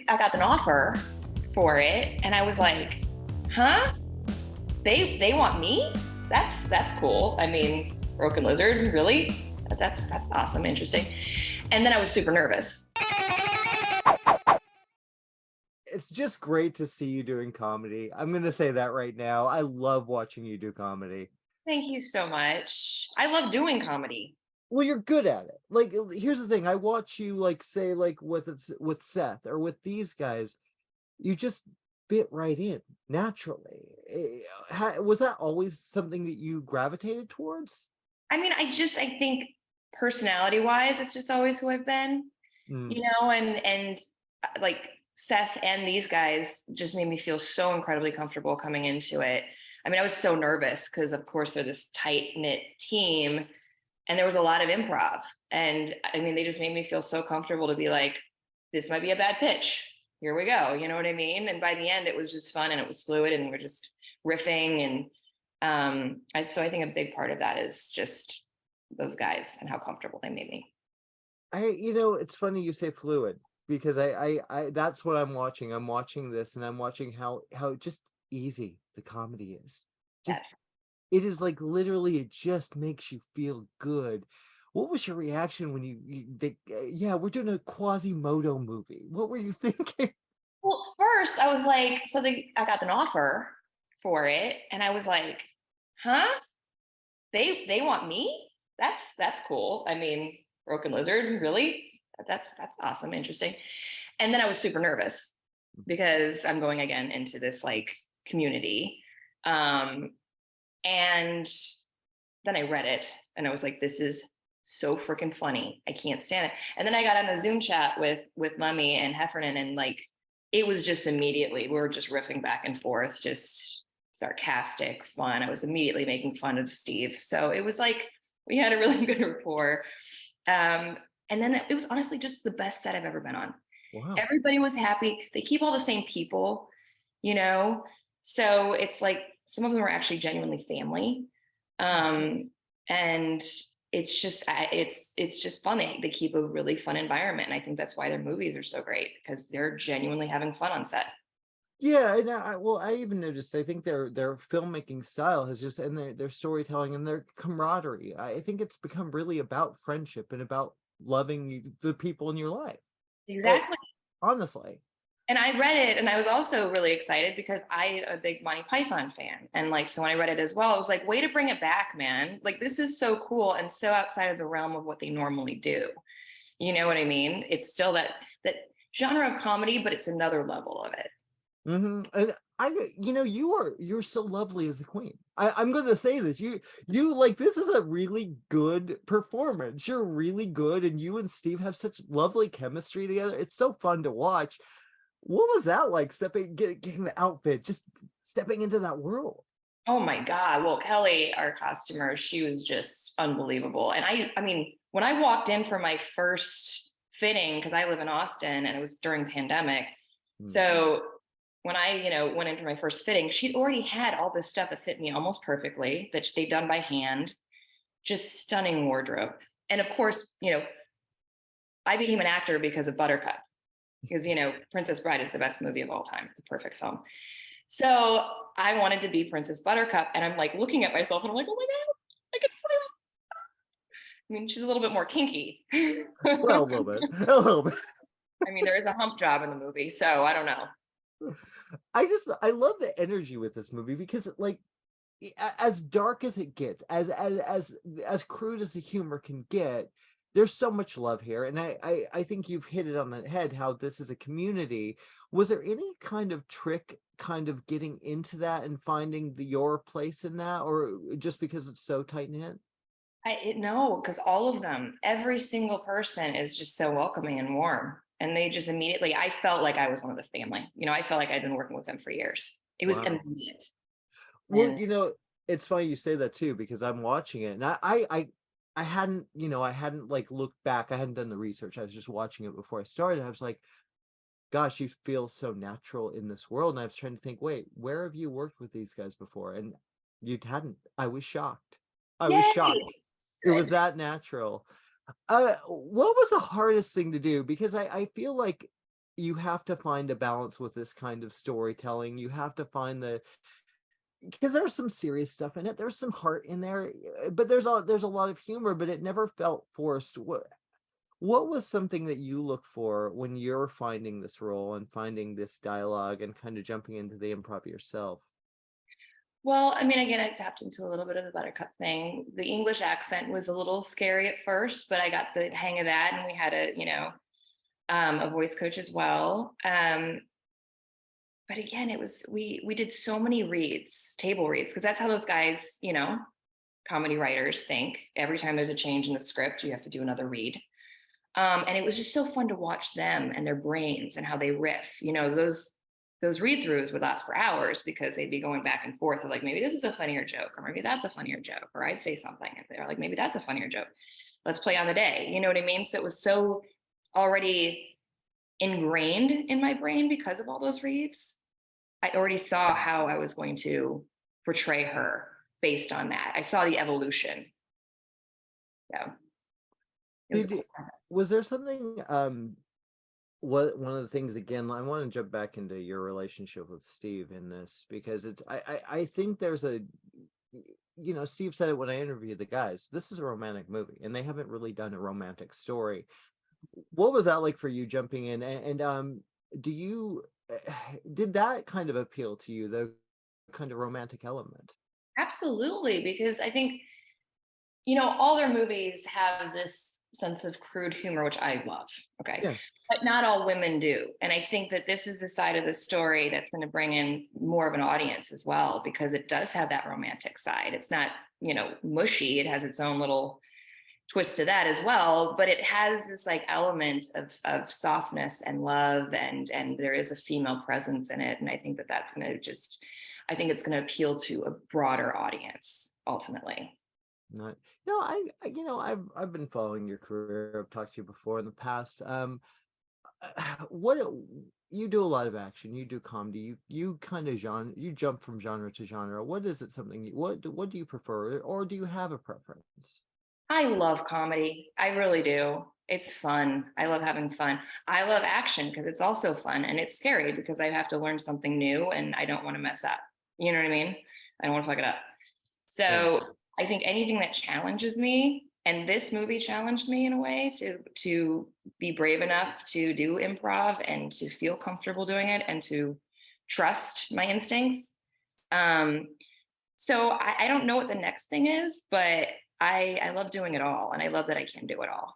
I got an offer for it, and I was like, huh? They want me? That's cool. I mean, Broken Lizard, really? That's awesome, interesting. And then I was super nervous. It's just great to see you doing comedy. I'm going to say that right now. I love watching you do comedy. Thank you so much. I love doing comedy. Well, you're good at it. Like, here's the thing. I watch you, like, say, like, with Seth or with these guys, you just fit right in naturally. Was that always something that you gravitated towards? I mean, I think personality wise, it's just always who I've been, Mm. and like Seth and these guys just made me feel so incredibly comfortable coming into it. I mean, I was so nervous because of course they're this tight knit team and there was a lot of improv. And I mean, they just made me feel so comfortable to be like, this might be a bad pitch. Here we go. You know what I mean? And by the end, it was just fun and it was fluid and we're just riffing. And so I think a big part of that is just those guys and how comfortable they made me. It's funny you say fluid because that's what I'm watching. I'm watching this and I'm watching how just easy the comedy is. Just Yes. it is like literally it just makes you feel good. What was your reaction when yeah, we're doing a Quasimodo movie? What were you thinking? Well, first I was like, I got an offer for it, and I was like, huh? They want me? That's cool. I mean, Broken Lizard, really? That's awesome, interesting. And then I was super nervous because I'm going again into this like community. Um, and then I read it and I was like, this is so freaking funny. I can't stand it. And then I got on a Zoom chat with Mummy and Heffernan, and like it was just immediately we were just riffing back and forth, just sarcastic, fun. I was immediately making fun of Steve. So it was like we had a really good rapport. And then it was honestly just the best set I've ever been on. Wow. Everybody was happy. They keep all the same people, you know? So it's like some of them are actually genuinely family. And it's just fun. They keep a really fun environment. And I think that's why their movies are so great because they're genuinely having fun on set. Yeah, and I even noticed. I think their filmmaking style has just and their storytelling and their camaraderie. I think it's become really about friendship and about loving the people in your life. Eh, Exactly. honestly. And I read it and I was also really excited because I'm a big Monty Python fan. And like, so when I read it as well, I was like, way to bring it back, man. Like, this is so cool and so outside of the realm of what they normally do. You know what I mean? It's still that genre of comedy, but it's another level of it. And you're so lovely as a queen. I'm going to say this. You like this is a really good performance. You're really good, and you and Steve have such lovely chemistry together. It's so fun to watch. What was that like? Getting the outfit, just stepping into that world. Oh my God. Well, Kelly, our costumer, she was just unbelievable. And I mean, when I walked in for my first fitting, because I live in Austin and it was during pandemic. Hmm. So when I, went in for my first fitting, she'd already had all this stuff that fit me almost perfectly that they'd done by hand, just stunning wardrobe. And of course, I became an actor because of Buttercup, because, Princess Bride is the best movie of all time. It's a perfect film. So I wanted to be Princess Buttercup. And I'm like looking at myself and I'm like, oh my God, I could play. I mean, she's a little bit more kinky. Well, a little bit, a little bit. I mean, there is a hump job in the movie. So I don't know. I love the energy with this movie because like as dark as it gets, as crude as the humor can get, there's so much love here. And I think you've hit it on the head how this is a community. Was there any kind of trick kind of getting into that and finding your place in that, or just because it's so tight knit? No, because all of them, every single person is just so welcoming and warm. And they just immediately, I felt like I was one of the family. I felt like I'd been working with them for years. It was Wow. immediate. Well, And it's funny you say that too, because I'm watching it and I hadn't, I hadn't like looked back. I hadn't done the research. I was just watching it before I started. I was like, gosh, you feel so natural in this world. And I was trying to think, wait, where have you worked with these guys before? And you hadn't. I was shocked. I was shocked. yay. It was Good. that natural. What was the hardest thing to do? Because I feel like you have to find a balance with this kind of storytelling. You have to find the, because there's some serious stuff in it. There's some heart in there, but there's a lot of humor, but it never felt forced. What was something that you look for when you're finding this role and finding this dialogue and kind of jumping into the improv yourself? Well, I mean, again, I tapped into a little bit of the Buttercup thing. The English accent was a little scary at first, but I got the hang of that, and we had a voice coach as well. But again, it was we did so many reads, table reads, because that's how those guys, comedy writers think. Every time there's a change in the script, you have to do another read. And it was just so fun to watch them and their brains and how they riff. Those read throughs would last for hours because they'd be going back and forth of like, maybe this is a funnier joke, or maybe that's a funnier joke, or I'd say something and they're like, maybe that's a funnier joke. Let's play on the day. You know what I mean? So it was so already ingrained in my brain because of all those reads. I already saw how I was going to portray her based on that. I saw the evolution. Yeah. It was cool. Was there something what one of the things, again, I want to jump back into your relationship with Steve in this, because it's I think there's a, Steve said it when I interviewed the guys, this is a romantic movie and they haven't really done a romantic story. What was that like for you jumping in, and do you did that kind of appeal to you, the kind of romantic element? Absolutely, because I think, all their movies have this sense of crude humor, which I love. Okay. Yeah. But not all women do. And I think that this is the side of the story that's going to bring in more of an audience as well, because it does have that romantic side. It's not, mushy. It has its own little twist to that as well, but it has this like element of softness and love, and there is a female presence in it. And I think that that's going to I think it's going to appeal to a broader audience ultimately. Not, no, I've been following your career. I've talked to you before in the past. What you do a lot of action, you do comedy, you kind of you jump from genre to genre. What is it? What do you prefer, or do you have a preference? I love comedy. I really do. It's fun. I love having fun. I love action because it's also fun, and it's scary because I have to learn something new and I don't want to mess up. You know what I mean? I don't want to fuck it up. Yeah. So I think anything that challenges me, and this movie challenged me in a way to be brave enough to do improv and to feel comfortable doing it and to trust my instincts. Um, so I don't know what the next thing is, but I love doing it all, and I love that I can do it all.